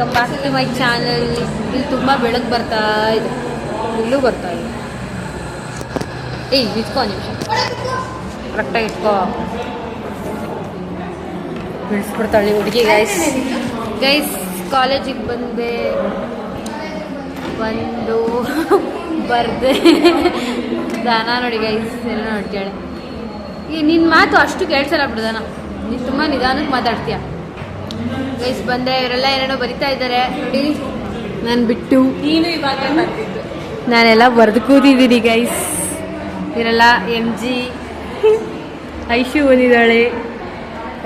Welcome back to my channel. ಇಲ್ಲಿ ತುಂಬ ಬೆಳಕು ಬರ್ತಾ ಇದೆ, ಇಲ್ಲೂ ಬರ್ತಾ ಇದೆ. ಇಟ್ಕೋ ನಿಮಿಷ, ಕರೆಕ್ಟಾಗಿ ಇಟ್ಕೋ. ಬಿಡಿಸ್ಬಿಡ್ತಾಳೆ ಹುಡುಗಿ. ಗೈಸ್ ಕಾಲೇಜಿಗೆ ಬಂದೆ, ಬಂದು ಬರ್ದೆ ದಾನ ನೋಡಿ ಗೈಸ್ ಎಲ್ಲ ನೋಡ್ತಾಳೆ. ಈಗ ನಿನ್ನ ಮಾತು ಅಷ್ಟು ಕೇಳಿಸಲ್ಲ ಬಿಡ್ದಾನ, ನೀನು ತುಂಬ ನಿಧಾನಕ್ಕೆ ಮಾತಾಡ್ತೀಯ. ಗೈಸ್ ಬಂದೆ, ಇವರೆಲ್ಲ ಏನೇನೋ ಬರಿತಾ ಇದ್ದಾರೆ ನೋಡಿ. ನಾನು ಬಿಟ್ಟು ನೀನು ಇವಾಗ ಬಂದಿದ್ದು, ನಾನೆಲ್ಲ ಬರೆದು ಕೂತಿದ್ದೀನಿ ಗೈಸ್. ಇವರೆಲ್ಲ MG, ಐಶು ಬಂದಿದ್ದಾಳೆ.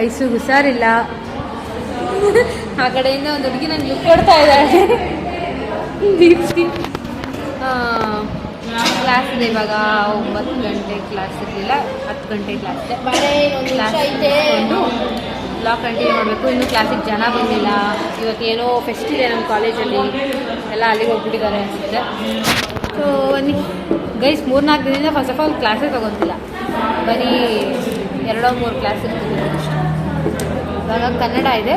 ಐಶು ಹುಷಾರಿಲ್ಲ. ಆ ಕಡೆಯಿಂದ ಒಂದು ಹುಡುಗಿ ನನಗೆ ಲುಕ್ ಕೊಡ್ತಾ ಇದ್ದಾಳೆ, ದೀಪ್ತಿ. ಕ್ಲಾಸ್ ಇದೆ ಇವಾಗ. 9 ಗಂಟೆ ಕ್ಲಾಸ್ ಇರಲಿಲ್ಲ, 10 ಗಂಟೆ ಕ್ಲಾಸ್ ಇದೆ. ಕ್ಲಾಸ್ ಇಟ್ಕೊಂಡು ಬ್ಲಾಗ್ ಕಂಟಿನ್ಯೂ ಮಾಡಬೇಕು. ಇನ್ನೂ ಕ್ಲಾಸಿಗೆ ಜನ ಬಂದಿಲ್ಲ. ಇವತ್ತು ಏನೋ ಫೆಸ್ಟ್ ಇದೆ ನಮ್ಮ ಕಾಲೇಜಲ್ಲಿ, ಎಲ್ಲ ಅಲ್ಲಿಗೆ ಹೋಗ್ಬಿಟ್ಟಿದ್ದಾರೆ ಅನಿಸುತ್ತೆ. ಸೊ ಬನ್ನಿ ಗೈಸ್, 3-4 ದಿನದಿಂದ ಫಸ್ಟ್ ಆಫ್ ಆಲ್ ಕ್ಲಾಸೇ ತೊಗೊತಿಲ್ಲ, ಬರೀ 2-3 ಕ್ಲಾಸ್ ಇರ್ತಿದೆ ಅಷ್ಟೇ. ಇವಾಗ ಕನ್ನಡ ಇದೆ.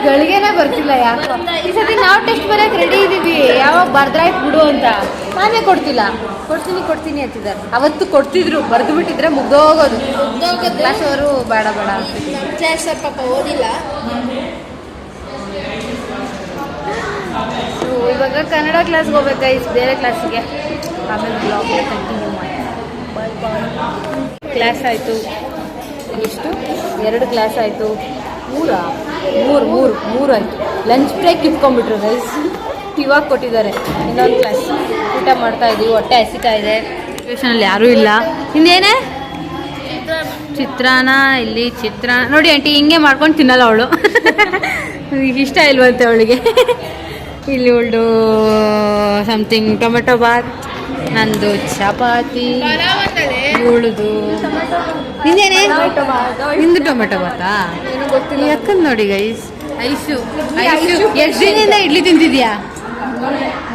ಗಳಿಗೆನೇ ಬರ್ತಿಲ್ಲ ಯಾಕೋ. ಈ ಸತಿ ನಾವು ಟೆಸ್ಟ್ ಬರೆಯೋಕೆ ರೆಡಿ ಇದ್ದೀವಿ, ಯಾವಾಗ ಬರ್ದ್ರಾಯ್ತು ಬಿಡು ಅಂತ. ನಾನೇ ಕೊಡ್ತಿಲ್ಲ, ಕೊಡ್ತೀನಿ ಅಂತಿದ್ದಾರೆ. ಅವತ್ತು ಕೊಡ್ತಿದ್ರು, ಬರೆದು ಬಿಟ್ಟಿದ್ರೆ ಮುಗ್ದೋಗೋದು. ಕ್ಲಾಸ್ ಅವರು ಬೇಡ ಕ್ಲಾಸ್ ಪಾಪ ಓದಿಲ್ಲ. ಇವಾಗ ಕನ್ನಡ ಕ್ಲಾಸ್ಗೆ ಹೋಗ್ಬೇಕಾಯ್ತು, ಬೇರೆ ಕ್ಲಾಸಿಗೆ. ಆಮೇಲೆ ಬ್ಲಾಗ್ ಕಂಟಿನ್ಯೂ ಮಾಡಿ. ಕ್ಲಾಸ್ ಆಯಿತು. ಎಷ್ಟು 2 ಕ್ಲಾಸ್ ಆಯಿತು. 3 ಆಯಿತು. ಲಂಚ್ ಬ್ರೇಕ್ ಇಟ್ಕೊಂಡ್ಬಿಟ್ರು ಗೈಸ್. ಇವಾಗ ಕೊಟ್ಟಿದ್ದಾರೆ ಇನ್ನೊಂದು ಕ್ಲಾಸ್. ಊಟ ಮಾಡ್ತಾ ಇದ್ದೀವಿ, ಹೊಟ್ಟೆ ಹಸಿತಾ ಇದೆ. ಟ್ಯೂಷನಲ್ಲಿ ಯಾರೂ ಇಲ್ಲ. ಇನ್ನೇನೇ ಚಿತ್ರಾನ್ನ. ಇಲ್ಲಿ ಚಿತ್ರಾನ್ನ ನೋಡಿ ಆಂಟಿ, ಹಿಂಗೆ ಮಾಡ್ಕೊಂಡು ತಿನ್ನಲ್ಲ ಅವಳು. ಇಷ್ಟ ಇಲ್ವಂತೆ ಅವಳಿಗೆ. ಇಲ್ಲಿ ಅವಳು ಸಮಥಿಂಗ್ ಟೊಮೆಟೊ ಬಾತ್, ನಂದು ಚಪಾತಿ, ಇವಳುದು ನಿಂದೇನೆ ನಿಂದು ಟೊಮೆಟೊ ಬಾತಾ ಯಾಕಂದ್ ನೋಡಿ ಗೈಸ್. ಐಶು ಎಷ್ಟು ದಿನದಿಂದ ಇಡ್ಲಿ ತಿಂತಿದ್ಯಾ?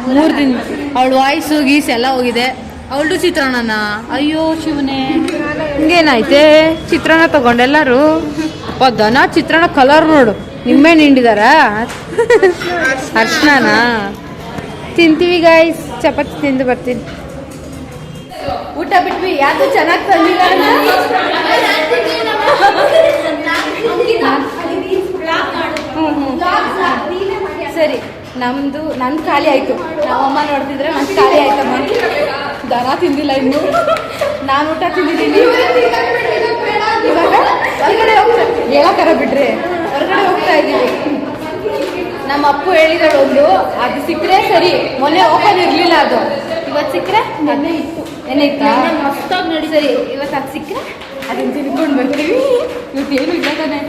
3 ದಿನ. ಅವಳು ವಾಯ್ಸು ಗೀಸ್ ಎಲ್ಲ ಹೋಗಿದೆ. ಅವಳು ಚಿತ್ರಾನ್ನ. ಅಯ್ಯೋ ಶಿವನೇ, ಹಿಂಗೇನಾಯ್ತೆ? ಚಿತ್ರಾನ್ನ ತಗೊಂಡೆಲ್ಲರೂ. ದನ ಚಿತ್ರಾನ್ನ ಕಲರ್ ನೋಡು, ನಿಂಬೆಹಣ್ಣು ಹಿಂಡಿದಾರ, ಅರ್ಶನ. ತಿಂತೀವಿ ಗೈಸ್, ಚಪಾತಿ ತಿಂದು ಬರ್ತೀನಿ. ಊಟ ಬಿಟ್ವಿ, ಯಾವುದು ಚೆನ್ನಾಗಿ ತಂದಿಲ್ಲ. ಸರಿ, ನಂದು ಖಾಲಿ ಆಯಿತು. ನಮ್ಮಮ್ಮ ನೋಡ್ತಿದ್ರೆ ನಂದು ಖಾಲಿ ಆಯ್ತಮ್ಮ. ದನ ತಿಂದಿಲ್ಲ ಇನ್ನು, ನಾನು ಊಟ ತಿಂದಿದ್ದೀನಿ. ಇವಾಗ ಹೊರಗಡೆ ಹೇಳಕ್ಕಾರ ಬಿಟ್ರಿ, ಹೊರಗಡೆ ಹೋಗ್ತಾ ಇದ್ದೀವಿ. ನಮ್ಮ ಅಪ್ಪು ಹೇಳಿದಳು ಒಂದು, ಅದು ಸಿಕ್ಕರೆ ಸರಿ. ಮೊನ್ನೆ ಓಪನ್ ಇರಲಿಲ್ಲ, ಅದು ಇವತ್ತು ಸಿಕ್ಕರೆ ಮೊನ್ನೆ ಇತ್ತು. ಏನಾಯ್ತಾ ಮಸ್ತಾಗಿ ನೋಡಿ. ಸರಿ, ಇವತ್ತು ಅದು ಸಿಕ್ಕರೆ ಅದನ್ನು ತಿನ್ಕೊಂಡು ಬರ್ತೀವಿ. ಇವತ್ತೇನು ಇಲ್ಲ ತಾನೆ?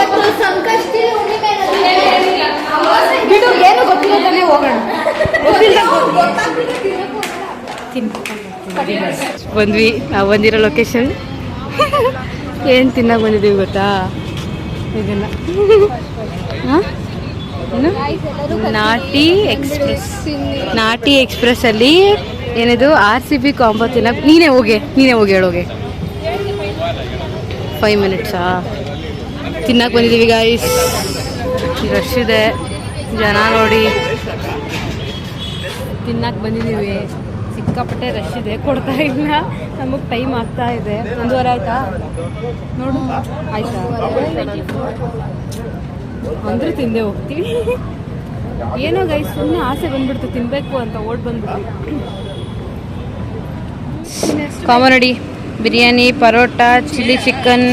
ಮತ್ತೆ ಸಂಕಷ್ಟಿ ಬಿಡು, ಏನು ಗೊತ್ತಿಲ್ಲ ತಾನೆ, ಹೋಗೋಣ. ಬಂದ್ವಿ. ನಾವು ಬಂದಿರೋ ಲೊಕೇಶನ್ ಏನು ತಿನ್ನಕ್ಕೆ ಬಂದಿದ್ದೀವಿ ಗೊತ್ತಾ? ಇದನ್ನ ನಾಟಿ ಎಕ್ಸ್ಪ್ರೆಸ್ಸಲ್ಲಿ ಏನಿದು RCB ಕಾಂಬೋ ತಿನ್ನಕ್ಕೆ. ನೀನೇ ಹೋಗಿ ಹೇಳೋಗೆ. 5 ಮಿನಿಟ್ಸಾ ತಿನ್ನಕ್ಕೆ ಬಂದಿದ್ದೀವಿ ಗೈಸ್. ರಶ್ ಇದೆ, ಜನ ನೋಡಿ. ತಿನ್ನಕ್ಕೆ ಬಂದಿದ್ದೀವಿ, ಸಿಕ್ಕಾಪಟ್ಟೆ ರಶ್ ಇದೆ. ಕೊಡ್ತಾ ಇಲ್ಲ, ನಮಗೆ ಟೈಮ್ ಆಗ್ತಾ ಇದೆ. 1:15 ಆಯ್ತಾ ನೋಡು. ಆಯ್ತಾ ಅಂದರೆ ತಿಂದೆ ಹೋಗ್ತೀವಿ. ಏನೋ ಗೈಸ್, ಸುಮ್ಮನೆ ಆಸೆ ಬಂದ್ಬಿಡ್ತು ತಿನ್ನಬೇಕು ಅಂತ, ಬಂದ್ಬಿಡ್ತೀವಿ. ಕಾಮನಡಿ ಬಿರಿಯಾನಿ, ಪರೋಟ, ಚಿಲ್ಲಿ ಚಿಕನ್,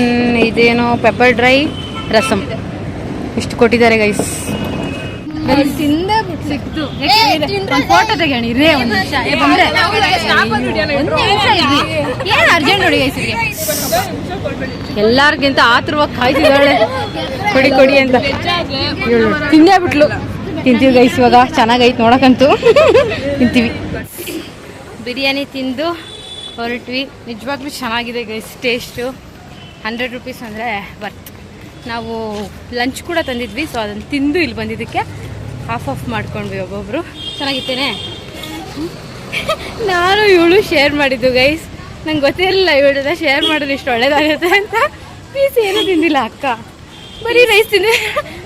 ಇದೇನೋ ಪೆಪ್ಪರ್ ಡ್ರೈ, ರಸಮ್, ಇಷ್ಟು ಕೊಟ್ಟಿದ್ದಾರೆ ಗೈಸ್. ಸಿಕ್ತು. ಫೋಟೋ ತೆಗೋಣ ಇರೇ ಒಂದು ನಿಮಿಷ. ಏನು ಅರ್ಜೆಂಟ್ ನೋಡಿ ಗೈಸ್. ಎಲ್ಲರಿಗಿಂತ ಆತುರವಾಗಿ ಕಾಯ್ತಿದ್ದಾಳೆ, ಕೊಡಿ ಅಂತ. ತಿಂದೇ ಬಿಟ್ಲು. ತಿಂತೀವಿ ಗೈಸ್, ಇವಾಗ ಚೆನ್ನಾಗೈತೆ ನೋಡಕ್ಕಂತೂ. ತಿಂತೀವಿ. ಬಿರಿಯಾನಿ ತಿಂದು ಹೊರಟ್ವಿ. ನಿಜವಾಗ್ಲೂ ಚೆನ್ನಾಗಿದೆ ಗೈಸ್ ಟೇಸ್ಟು. 100 ರೂಪೀಸ್ ಅಂದರೆ ವರ್ತ್. ನಾವು ಲಂಚ್ ಕೂಡ ತಂದಿದ್ವಿ, ಸೊ ಅದನ್ನು ತಿಂದು ಇಲ್ಲಿ ಬಂದಿದ್ದಕ್ಕೆ ಆಫ್ ಮಾಡ್ಕೊಂಡ್ವಿ ಒಬ್ಬೊಬ್ರು. ಚೆನ್ನಾಗಿತ್ತೇನೆ? ನಾನು ಇವಳು ಶೇರ್ ಮಾಡಿದ್ದು ಗೈಸ್. ನಂಗೆ ಗೊತ್ತಿರಲಿಲ್ಲ ಇವಳನ್ನ ಶೇರ್ ಮಾಡೋದು ಇಷ್ಟು ಒಳ್ಳೇದಾಗುತ್ತೆ ಅಂತ. ಪೀಸ್ ಏನೂ ತಿಂದಿಲ್ಲ ಅಕ್ಕ, ಬರೀ ರೈಸ್ ತಿಂದೆ.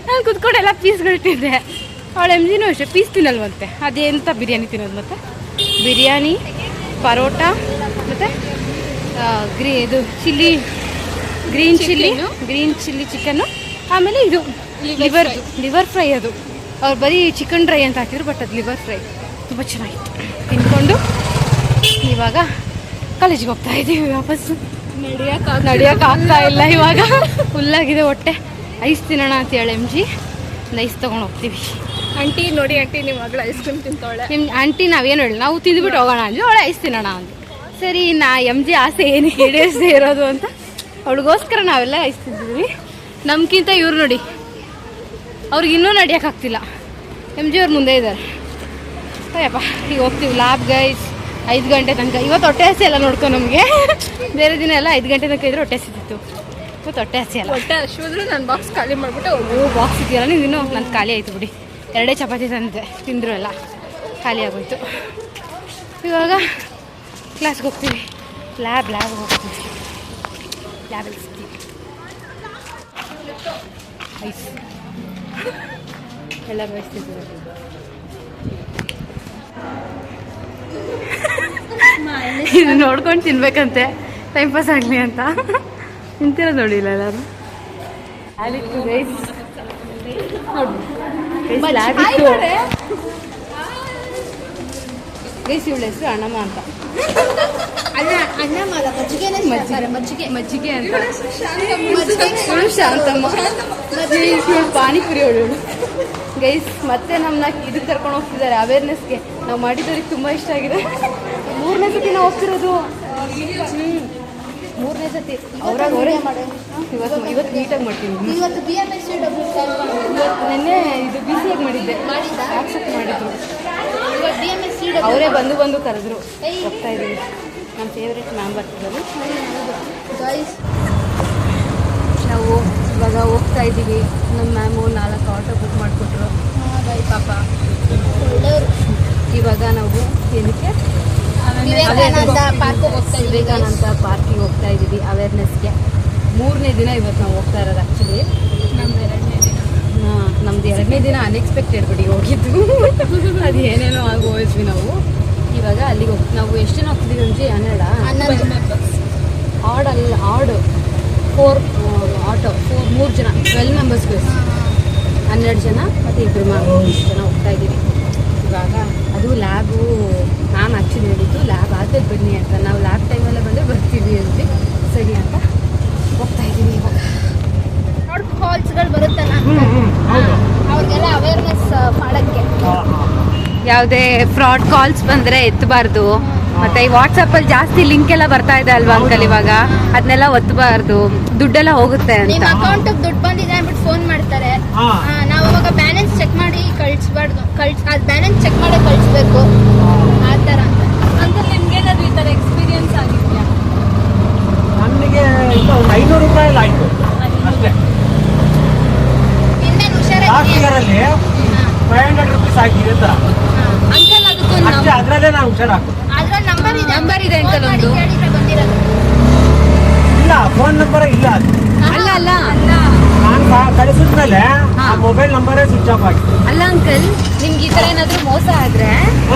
ನಾನು ಕುತ್ಕೊಂಡೆಲ್ಲ ಪೀಸ್ಗಳು ತಿಂದೆ. ಅವಳು MGನೂ ಅಷ್ಟೇ ಪೀಸ್ ತಿನ್ನಲ್ವಂತೆ. ಅದೇಂತ ಬಿರಿಯಾನಿ ತಿನ್ನೋದು, ಮತ್ತು ಬಿರಿಯಾನಿ, ಪರೋಟ, ಮತ್ತು ಇದು ಗ್ರೀನ್ ಚಿಲ್ಲಿ ಚಿಕನ್ನು, ಆಮೇಲೆ ಇದು ಲಿವರ್ ಫ್ರೈ. ಅದು ಅವ್ರು ಬರೀ ಚಿಕನ್ ಡ್ರೈ ಅಂತ ಹಾಕಿದ್ರು, ಬಟ್ ಅದು ಲಿವರ್ ಫ್ರೈ ತುಂಬ ಚೆನ್ನಾಗಿತ್ತು. ತಿನ್ಕೊಂಡು ಇವಾಗ ಕಾಲೇಜಿಗೆ ಹೋಗ್ತಾ ಇದ್ದೀವಿ ವಾಪಸ್ಸು. ನಡಿಯೋಕೆ ಆಗ್ತಾ ಇಲ್ಲ ಇವಾಗ, ಫುಲ್ಲಾಗಿದೆ ಹೊಟ್ಟೆ. ಐಸ್ ತಿನ್ನೋಣ ಅಂತ ಹೇಳಿ MG ಐಸ್ ತೊಗೊಂಡು ಹೋಗ್ತೀವಿ. ಆಂಟಿ ನೋಡಿ ಆಂಟಿ ನಿಮ್ಮ ಮಗಳು ಐಸ್ ಕ್ರೀಮ್ ತಿಂತಾಳೆ. ನಿಮ್ಮ ಆಂಟಿ ನಾವೇನು ಹೇಳಿ ನಾವು ತಿಂದುಬಿಟ್ಟು ಹೋಗೋಣ ಅಂದ್ವಿ, ಅವಳೆ ಐಸ್ ತಿನ್ನೋಣ ಅಂದ್ವಿ. ಸರಿ MG ಆಸೆ ಏನು ಈಡೇರಿಸದೇ ಇರೋದು ಅಂತ ಅವಳಿಗೋಸ್ಕರ ನಾವೆಲ್ಲ ಐಸ್ ತಿಂತಿದ್ವಿ. ನಮ್ಗಿಂತ ಇವ್ರು ನೋಡಿ, ಅವ್ರಿಗೆ ಇನ್ನೂ ನಡಿಯೋಕ್ಕಾಗ್ತಿಲ್ಲ. MG ಅವ್ರು ಮುಂದೆ ಇದ್ದಾರೆ. ಅಯ್ಯಪ್ಪ, ಈಗ ಹೋಗ್ತೀವಿ ಲ್ಯಾಬ್ ಗೈಸ್. 5 ಗಂಟೆ ತನಕ. ಇವತ್ತು ಹೊಟ್ಟೆ ಹಸಿ ಎಲ್ಲ ನೋಡ್ಕೊ ನಮಗೆ. ಬೇರೆ ದಿನ ಎಲ್ಲ 5 ಗಂಟೆ ತನಕ ಇದ್ರೆ ಹೊಟ್ಟೆ ಹಸಿತಿತ್ತು. ಇವತ್ತು ಹೊಟ್ಟೆ ಹಸಿ ಅಲ್ಲ. ಹೊಟ್ಟೆ ಹಸಿದ್ರು ನಾನು ಬಾಕ್ಸ್ ಖಾಲಿ ಮಾಡಿಬಿಟ್ಟು ಬಾಕ್ಸ್ ಇದೆಯಲ್ಲ ನೀವು ಇನ್ನೂ ನಂದು ಖಾಲಿ ಆಯಿತು ಬಿಡಿ. 2 ಚಪಾತಿ ತಂದೆ ತಿಂದರು ಎಲ್ಲ ಖಾಲಿ ಆಗೋಯ್ತು. ಇವಾಗ ಕ್ಲಾಸ್ಗೆ ಹೋಗ್ತೀವಿ. ಲ್ಯಾಬ್ಗೆ ಹೋಗ್ತೀವಿ. ಲ್ಯಾಬಲ್ಲಿ ಸಿಗ್ತೀವಿ. ಐಸ್ ಎಲ್ಲ ಬಯಸ್ತಿದ್ದೀವಿ. ಇದು ನೋಡ್ಕೊಂಡು ತಿನ್ಬೇಕಂತೆ, ಟೈಮ್ ಪಾಸ್ ಆಗಲಿ ಅಂತ ತಿಂತಿರೋದು ನೋಡಿಲ್ಲ ಎಲ್ಲರೂ. ಗೈಸ್ ಇವಳ ಹೆಸರು ಅಣ್ಣಮ್ಮ ಅಂತ. ಮಜ್ಜಿಗೆ ಅಂತ ಶಾಂತಮ್ಮ. ಪಾನಿಪುರಿ ಅವಳು ಗೈಸ್. ಮತ್ತೆ ನಮ್ಮನ್ನ ಇದಕ್ಕೆ ಕರ್ಕೊಂಡು ಹೋಗ್ತಿದ್ದಾರೆ ಅವೇರ್ನೆಸ್ಗೆ. ನಾವು ಮಾಡಿದವ್ರಿಗೆ ತುಂಬ ಇಷ್ಟ ಆಗಿದೆ. 3ನೇ ಸತಿ ನಾವು ಹೋಗ್ತಿರೋದು. 3ನೇ ಸತಿ ಅವರೇ ಇವತ್ತು ನೀಟಾಗಿ ಮಾಡ್ತೀವಿ. ನಿನ್ನೆ ಇದು BCAಗೆ ಮಾಡಿದ್ದೆ, ಆಕ್ಸೆಪ್ಟ್ ಮಾಡಿದ್ರು. ಅವರೇ ಬಂದು ಕರೆದ್ರು. ಹೋಗ್ತಾ ಇದ್ದೀವಿ. ನಮ್ಮ ಫೇವ್ರೆಟ್ ಮ್ಯಾಮ್ ಬರ್ತಿದ್ದಾರೆ. ನಾವು ಇವಾಗ ಹೋಗ್ತಾ ಇದ್ದೀವಿ. ನಮ್ಮ ಮ್ಯಾಮು 4 ಆಟೋ ಬುಕ್ ಮಾಡಿಕೊಟ್ರು ಪಾಪ. ಇವಾಗ ನಾವು ಏನಕ್ಕೆ ವಿವೇಕಾನಂದ ಪಾರ್ಕಿಗೆ ಹೋಗ್ತಾ ಇದ್ದೀವಿ ಅವೇರ್ನೆಸ್ಗೆ. 3ನೇ ದಿನ ಇವತ್ತು ನಾವು ಹೋಗ್ತಾ ಇರೋದು. ಆ್ಯಕ್ಚುಲಿ ನಮ್ದು 2ನೇ ದಿನ ಅನ್ಎಕ್ಸ್ಪೆಕ್ಟೆಡ್ ಬಿಡಿ ಹೋಗಿದ್ದು. ಅದು ಏನೇನೋ ಆಗಿ ಹೋದ್ವಿ ನಾವು. ಇವಾಗ ಅಲ್ಲಿಗೆ ನಾವು ಎಷ್ಟು ಜನ ಹೋಗ್ತಿದ್ದೀವಿ ಅಂದರೆ 12 ಆಡು 4 ಆಟೋ 3 ಜನ 12 ಮೆಂಬರ್ಸ್ ಬಸ್ 12 ಜನ ಮತ್ತು 2 ಇಷ್ಟು ಜನ ಹೋಗ್ತಾ ಇದ್ದೀವಿ. ಇವಾಗ ಅದು ಲ್ಯಾಬು ಮ್ಯಾಮ್ ಆ್ಯಕ್ಚುಲಿ ಹೇಳಿದ್ದು ಲ್ಯಾಬ್ ಆದ್ಮೇಲೆ ಬನ್ನಿ ಅಂತ. ನಾವು ಲ್ಯಾಬ್ ಟೈಮಲ್ಲೇ ಬಂದರೆ ಬರ್ತೀವಿ ಅಂತ ಸರಿ ಅಂತ ಹೋಗ್ತಾ ಇದ್ದೀವಿ. ಇವಾಗ ಕಾಲ್ಸ್ಗಳು ಬರುತ್ತಲ್ಲ, ಅವ್ರಿಗೆಲ್ಲ ಅವೇರ್ನೆಸ್ ಮಾಡೋಕ್ಕೆ. ಯಾವುದೇ ಫ್ರಾಡ್ ಕಾಲ್ಸ್ ಬಂದರೆ ಎತ್ತಬಾರ್ದು. ಮತ್ತು ಈ ವಾಟ್ಸಪ್ಪಲ್ಲಿ ಜಾಸ್ತಿ ಲಿಂಕ್ ಎಲ್ಲ ಬರ್ತಾ ಇದೆ ಅಲ್ವಾ ಅಂಕಲ್, ಇವಾಗ ಅದನ್ನೆಲ್ಲ ಒತ್ತಬಾರ್ದು, ದುಡ್ಡೆಲ್ಲ ಹೋಗುತ್ತೆ ಅಂತ. ನಿಮ್ಮ ಅಕೌಂಟಿಗೆ ದುಡ್ಡು ಬಂದಿದೆ ಅಂದ್ಬಿಟ್ಟು ಫೋನ್ ಮಾಡ್ತಾರೆ. ನಾವು ಅವಾಗ ಬ್ಯಾಲೆನ್ಸ್ ಚೆಕ್ ಮಾಡಿ ಕಳಿಸ್ಬಾರ್ದು. ಅದು ಬ್ಯಾಲೆನ್ಸ್ ಚೆಕ್ ಮಾಡಿ ಕಳಿಸ್ಬೇಕು ಆ ಥರ ಅಂತ. ಅಂಕಲ್ ನಿಮ್ಗೇನಾದ್ರು ಈ ಥರ ಎಕ್ಸ್ಪೀರಿಯನ್ಸ್ ಆಗಿದೆಯಾ? ನಮಗೆ ಒಂದು 500 ರೂಪಾಯಿ ಆಯಿತು ಅಷ್ಟೇ. ಇನ್ನೇನು ಹುಷಾರಾಗಿ 500 ರೂಪೀಸ್ ಆಗಿದೆ ಅಂತ ಅಂಕಲ್. ಅದಕ್ಕೂ ಅಷ್ಟೇ, ಅದರಲ್ಲೇ ನಾವು ಹುಷಾರಾಗ್ತದೆ. ಅದ್ರ ನಂಬರ್ ಇದೆ ಅಂಕಲ್. ಒಂದು ಹೇಳಿದ್ರೆ ಬಂದಿರೋದು ಇಲ್ಲ, ಫೋನ್ ನಂಬರ್ ಇಲ್ಲ. ಅದು ಅಲ್ಲ ನಾನು ಕಳಿಸಿದ್ಮೇಲೆ ಮೊಬೈಲ್ ನಂಬರೇ ಸ್ವಿಚ್ ಆಫ್ ಆಗಿದೆ. ಅಲ್ಲ ಅಂಕಲ್, ನಿಮ್ಗೆ ಈ ಥರ ಏನಾದರೂ ಮೋಸ ಆದರೆ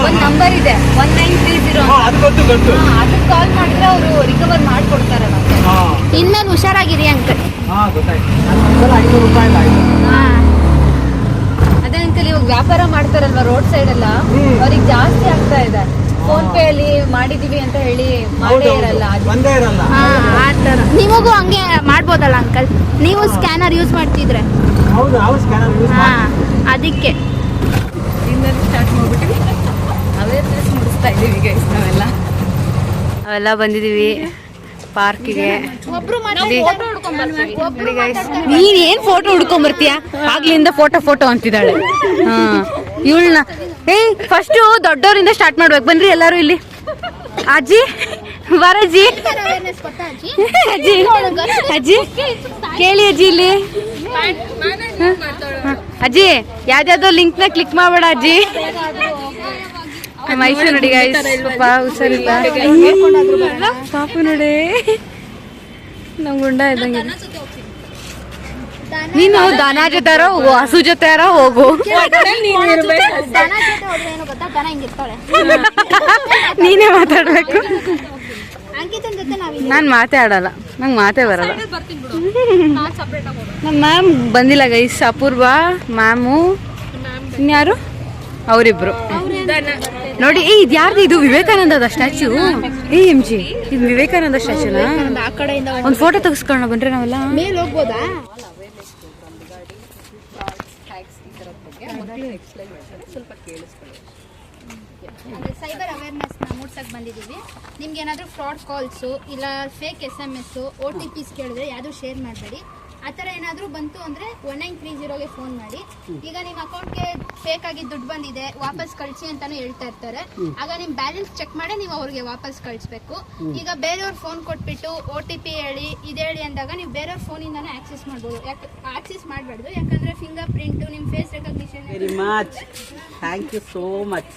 ಒಂದು ನಂಬರ್ ಇದೆ 1930. ಅದು ಗೊತ್ತು. ಅದಕ್ಕೆ ಕಾಲ್ ಮಾಡಿದ್ರೆ ಅವರು ರಿಕವರ್ ಮಾಡಿಕೊಡ್ತಾರೆ. ಇನ್ಮೇಲೆ ಹುಷಾರಾಗಿರಿ ಅಂಕಲ್. ಗೊತ್ತಾಯ್ತು. 500 ರೂಪಾಯಿ ಆಯಿತು. ಅದೇ ಅಂಕಲ್, ಇವಾಗ ವ್ಯಾಪಾರ ಮಾಡ್ತಾರಲ್ವಾ ರೋಡ್ ಸೈಡ್ ಎಲ್ಲ, ಅವ್ರಿಗೆ ಜಾಸ್ತಿ ಆಗ್ತಾ ಇದೆ. ಫೋನ್ ಪೇ ಅಲ್ಲಿ ಮಾಡಿದೀವಿ ಅಂತ ಹೇಳಿ ಮಾಡೇ ಇರಲ್ಲ. ಒಂದೇ ಇರಲ್ಲ. ಆ ಥರ ನಿಮಗೂ ಹಂಗೆ ಮಾಡ್ಬೋದಲ್ಲ ಅಂಕಲ್, ನೀವು ಸ್ಕ್ಯಾನರ್ ಯೂಸ್ ಮಾಡ್ತಿದ್ರೆ? ಹೌದು, ನಾವು ಸ್ಕ್ಯಾನರ್ ಯೂಸ್ ಅದಕ್ಕೆ ಇಂದಲೇ ಸ್ಟಾರ್ಟ್ ಮಾಡ್ಬಿಟ್ಟಿವಿ. ಅವೇರ್ನೆಸ್ ಮುಗಿಸ್ತಾ ಇದ್ದೀವಿ ಗೈಸ್ ನಾವೆಲ್ಲ ಬಂದಿದ್ದೀವಿ ಪಾರ್ಕಿಗೆ. ನೀನ್ ಏನ್ ಫೋಟೋ ಹುಡ್ಕೊಂಬರ್ತೀಯ? ಆಗ್ಲಿಂದ ಫೋಟೋ ಅಂತಿದ್ದಾಳೆ. ಇವಳನ್ನ ಫಸ್ಟ್ ದೊಡ್ಡವರಿಂದ ಸ್ಟಾರ್ಟ್ ಮಾಡ್ಬೇಕು. ಬನ್ರಿ ಎಲ್ಲರೂ ಇಲ್ಲಿ. ಅಜ್ಜಿ ಬರಜ್ಜಿ, ಅಜ್ಜಿ ಕೇಳಿ ಅಜ್ಜಿ ಇಲ್ಲಿ. ಅಜ್ಜಿ ಯಾವ್ದಾವ್ದೋ ಲಿಂಕ್ ನ ಕ್ಲಿಕ್ ಮಾಡಬೇಡ ಅಜ್ಜಿ. ನಮ್ಮ ಐಶು ನೋಡಿ ಗೈಸ್ ಪಾಪ ಹುಷಾರಿಲ್ಲ ಪಾಪು ನೋಡಿ ನಮ್ ಗುಂಡ ಇದ್ದಂಗೆ ನೀನು ದನ ಜೊತೆರ ಹೋಗು ಹಸು ಜೊತೆರ ಹೋಗು ನೀನೇ ಮಾತಾಡ್ಬೇಕು ನಾನ್ ಮಾತೇ ಆಡಲ್ಲ ನಂಗೆ ಮಾತೇ ಬರಲ್ಲ ನಮ್ಮ ಮ್ಯಾಮ್ ಬಂದಿಲ್ಲ ಗೈಸ್ ಅಪೂರ್ವ ಮ್ಯಾಮು ಇನ್ಯಾರು ಅವರಿಬ್ರು ನೋಡಿ ಇದು ಯಾರ್ದು ಇದು ವಿವೇಕಾನಂದದ ಸ್ಟ್ಯಾಚ್ಯೂ ಎಂ ಜಿ ಇದು ವಿವೇಕಾನಂದ ಸ್ಟ್ಯಾಚ್ಯೂನಾ ಒಂದು ಫೋಟೋ ತೆಗೆಸ್ಕೊಳ್ಳೋಣ ಬನ್ರಿ ನಾವೆಲ್ಲ ಮೇಲೆ ಹೋಗ್ಬೋದಾ ಅಂದರೆ ಸೈಬರ್ ಅವೇರ್ನೆಸ್ನ ಮೂಡ್ಸಕ್ಕೆ ಬಂದಿದ್ದೀವಿ. ನಿಮ್ಗೆ ಏನಾದರೂ ಫ್ರಾಡ್ ಕಾಲ್ಸು ಇಲ್ಲ ಫೇಕ್ SMS OTPs ಕೇಳಿದ್ರೆ ಯಾವುದು ಶೇರ್ ಮಾಡಬೇಡಿ. ಆ ಥರ ಏನಾದರೂ ಬಂತು ಅಂದರೆ 1930ಗೆ ಫೋನ್ ಮಾಡಿ. ಈಗ ನಿಮ್ಮ ಅಕೌಂಟ್ಗೆ ಫೇಕ್ ಆಗಿ ದುಡ್ಡು ಬಂದಿದೆ ವಾಪಸ್ ಕಳಿಸಿ ಅಂತಾನು ಹೇಳ್ತಾ ಇರ್ತಾರೆ. ಆಗ ನಿಮ್ಮ ಬ್ಯಾಲೆನ್ಸ್ ಚೆಕ್ ಮಾಡಿ ನೀವು ಅವ್ರಿಗೆ ವಾಪಸ್ ಕಳಿಸ್ಬೇಕು. ಈಗ ಬೇರೆಯವ್ರ ಫೋನ್ ಕೊಟ್ಬಿಟ್ಟು OTP ಹೇಳಿ ಇದು ಹೇಳಿ ಅಂದಾಗ ನೀವು ಬೇರೆಯವ್ರ ಫೋನಿಂದಾನೇ ಆಕ್ಸೆಸ್ ಮಾಡ್ಬೋದು. ಆಕ್ಸೆಸ್ ಮಾಡಬಾರ್ದು, ಯಾಕಂದರೆ ಫಿಂಗರ್ ಪ್ರಿಂಟು ನಿಮ್ಮ face recognition. Very much thank you so much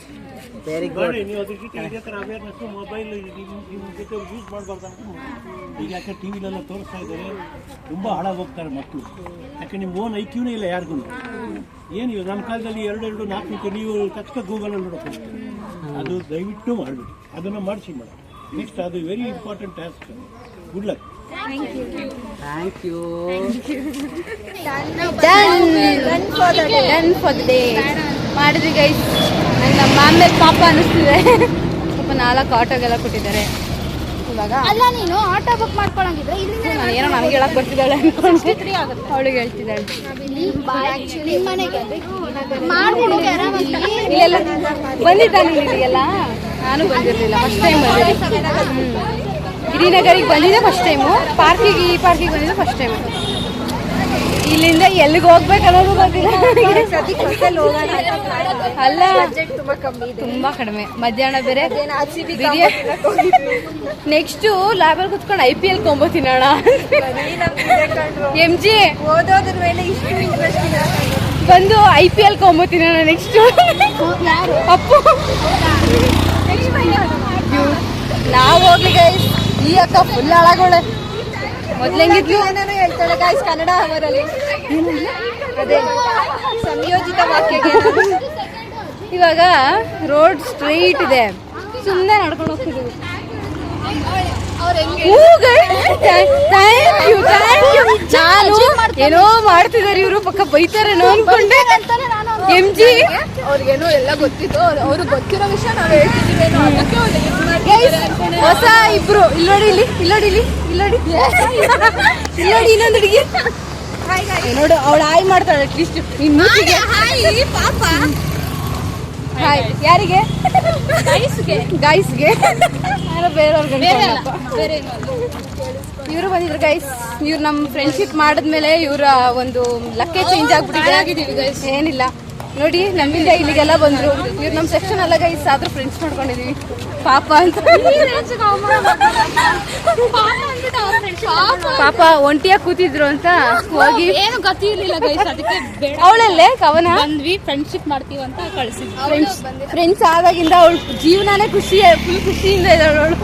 very good. ನೀವು ಅದಕ್ಕೆ ಇದೇ ಥರ ಅವೇರ್ನೆಸ್ ಮೊಬೈಲ್ ನಿಮ್ಮ ಜೊತೆ ಯೂಸ್ ಮಾಡಬಾರ್ದು ಅಂತ ಈಗ ಯಾಕೆ ಟಿ ವಿಲೆಲ್ಲ ತೋರಿಸ್ತಾ ಇದ್ದಾರೆ. ತುಂಬ ಹಾಳಾಗೋಗ್ತಾರೆ ಮಕ್ಕಳು. ಯಾಕೆ ನಿಮ್ಮ ಓನ್ ಐಕ್ಯೂನೇ ಇಲ್ಲ ಯಾರಿಗೂ. ಏನು ಇವಾಗ ನಮ್ಮ ಕಾಲದಲ್ಲಿ 2 4 ನೀವು ತಕ್ಷಣ ಗೂಗಲಲ್ಲಿ ನೋಡ್ಕೊಂಡು ಅದು ದಯವಿಟ್ಟು ಮಾಡಿಬಿಡಿ. ಅದನ್ನು ಮಾಡಿಸಿ ಮೇಡಮ್. ನೆಕ್ಸ್ಟ್ ಅದು very important task. Good luck. Thank you. Done for the day ಮಾಡಿದ್ವಿ ಗೈಸ್. ನಂಗೆ ನಮ್ಮ ಆಮೇಲೆ ಪಾಪ ಅನ್ನಿಸ್ತಿದೆ. ಸ್ವಲ್ಪ 4 ಆಟೋಗೆಲ್ಲ ಕೊಟ್ಟಿದ್ದಾರೆ ಇವಾಗ. ಅಲ್ಲ ನೀನು ಆಟೋ ಬುಕ್ ಮಾಡ್ಕೊಳಂಗಿದ್ರೆ ಇಲ್ಲಿಂದ ನಾನು ಏನೋ ನನಗೆ ಹೇಳಕ್ ಬರ್ತಿದ್ದಾಳೆ ಅನ್ಕೊಂಡು ಅವಳಿಗೆ ಹೇಳ್ತಿದ್ದಾಳೆ. ಇಲ್ಲೆಲ್ಲ ಬಂದಿದ್ದಾನೆ ಇಲ್ಲಿಗೆಲ್ಲ. ನಾನು ಬಂದಿರಲಿಲ್ಲ, ಫಸ್ಟ್ ಟೈಮ್ ಬಂದಿದ್ದೆ. ಹಿರಿನಗರಿಗೆ ಬಂದಿದ್ದೆ ಫಸ್ಟ್ ಟೈಮು. ಈ ಪಾರ್ಕಿಗೆ ಬಂದಿದ್ದೆ ಫಸ್ಟ್ ಟೈಮು. ಇಲ್ಲಿಂದ ಎಲ್ಲಿಗೆ ಹೋಗ್ಬೇಕು ಅನ್ನೋದು ಗೊತ್ತಿಲ್ಲ. ಅಲ್ಲ ತುಂಬಾ ಕಡಿಮೆ. ಮಧ್ಯಾಹ್ನ ಬೇರೆ ನೆಕ್ಸ್ಟ್ ಲ್ಯಾಬಲ್ ಕುತ್ಕೊಂಡು IPL ಕೊಂಬೋತೀನಿ ಅಣ್ಣ. MG ಓದೋದ್ರ ಮೇಲೆ ಇಷ್ಟು ಇಂಟ್ರೆಸ್ಟ್ ಬಂದು IPL ಕೊಂಬೋತೀನಿ ಅಣ್ಣ ನೆಕ್ಸ್ಟ್. ಅಪ್ಪು ನಾವು ಹೋಗ್ಲಿ ಗೈಸ್. ಈ ಅಕ್ಕ ಫುಲ್ ಹಾಳಾಗೋಳೆ. ಮೊದ್ಲೆಂಗಿದ್ಲು ಹೇಳ್ತಾಳೆ ಗೈಸ್ ಕನ್ನಡ ಅವರಲ್ಲಿ. ಅದೇ ಸಂಯೋಜಿತ ವಾಕ್ಯಕ್ಕೆ ಇವಾಗ ರೋಡ್ ಸ್ಟ್ರೈಟ್ ಇದೆ, ಸುಮ್ಮನೆ ನಡ್ಕೊಂಡು ಹೋಗ್ತಿದ್ದೀವಿ. ನಾನು ಏನೋ ಮಾಡ್ತಿದ್ದಾರೆ ಇವರು, ಪಕ್ಕ ಬೈತಾರೇನೋ ಅನ್ಕೊಂಡೆ. MG ಅವ್ರಿಗೇನೋ ಎಲ್ಲ ಗೊತ್ತಿತ್ತು, ಅವ್ರಿಗೆ ಗೊತ್ತಿರೋ ವಿಷಯ ನಾವು ಹೇಳ್ತಿದ್ದೀವೇನೋ ಅದಕ್ಕೆ ಹೊಸ ಇಬ್ರು. ಇಲ್ಲೋಡಿ ಇಲ್ಲೋಡಿ ಇನ್ನೊಂದು ಹುಡುಗಿ ನೋಡು, ಅವಳು ಹಾಯ್ ಮಾಡ್ತಾಳೆ. ಅಟ್ಲೀಸ್ಟ್ ಪಾಪ ಹಾಯ್ ಯಾರಿಗೆ? ಗೈಸ್ಗೆ ಬೇರೆಯವ್ರಿಗೆ. ಇವರು ಬಂದಿದ್ರು ಗೈಸ್. ಇವ್ರು ನಮ್ಮ ಫ್ರೆಂಡ್ಶಿಪ್ ಮಾಡಿದ್ಮೇಲೆ ಇವರ ಒಂದು ಲಕ್ಕೆ ಚೇಂಜ್ ಆಗ್ಬಿಟ್ಟಿದೆ. ಏನಿಲ್ಲ ನೋಡಿ, ನಮ್ಮಿಂದ ಇಲ್ಲಿಗೆಲ್ಲ ಬಂದ್ರು. ಇವ್ರು ನಮ್ಮ ಸೆಕ್ಷನ್ ಅಲ್ಲ ಗೈಸ್, ಆದ್ರೂ ಫ್ರೆಂಡ್ಸ್ ಮಾಡ್ಕೊಂಡಿದೀವಿ. ಪಾಪ ಅಂತ ಪಾಪ ಒಂಟಿಯಾಗಿ ಕೂತಿದ್ರು ಅಂತ ಹೋಗಿ ಏನು ಗೊತ್ತಿ ಇರ್ಲಿಲ್ಲ ಗೈಸ್, ಅದಕ್ಕೆ ಅವಳಲ್ಲೇ ಕವನ ಬಂದ್ವಿ ಫ್ರೆಂಡ್ಶಿಪ್ ಮಾಡ್ತೀವಿ ಅಂತ ಕಳಿಸಿದ್ವಿ. ಫ್ರೆಂಡ್ಸ್ ಆದಾಗಿಂದ ಅವಳು ಜೀವನಾನೇ ಫುಲ್ ಖುಷಿಯಿಂದ ಇದ್ದಾಳೆ ಅವಳು.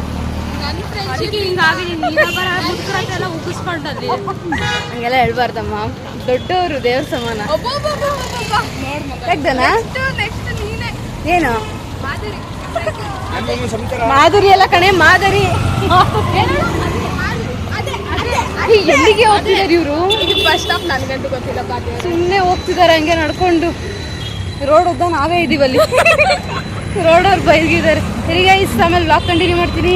ಹಂಗೆಲ್ಲ ಹೇಳ್ಬಾರ್ದಮ್ಮ, ದೊಡ್ಡವರು ದೇವ್ರ ಸಮಾನ. ಏನು ಮಾಧುರಿ ಎಲ್ಲ ಕಣೆ, ಮಾದರಿ. ಎಲ್ಲಿಗೆ ಹೋಗ್ತಿದಾರೆ ಇವರು? ಬಸ್ ಸ್ಟಾಪ್ ನನಗಂತೂ ಗೊತ್ತಿಲ್ಲ. ಸುಮ್ಮನೆ ಹೋಗ್ತಿದಾರೆ ಹಂಗೆ ನಡ್ಕೊಂಡು. ರೋಡ್ ಉದ್ದ ನಾವೇ ಇದೀವಲ್ಲಿ. ರೋಡ್ ಅವ್ರು ಬೈದಿದ್ದಾರೆ. ಸರಿ ಗೈಸ್, ಆಮೇಲೆ ವ್ಲಾಗ್ ಕಂಟಿನ್ಯೂ ಮಾಡ್ತೀನಿ.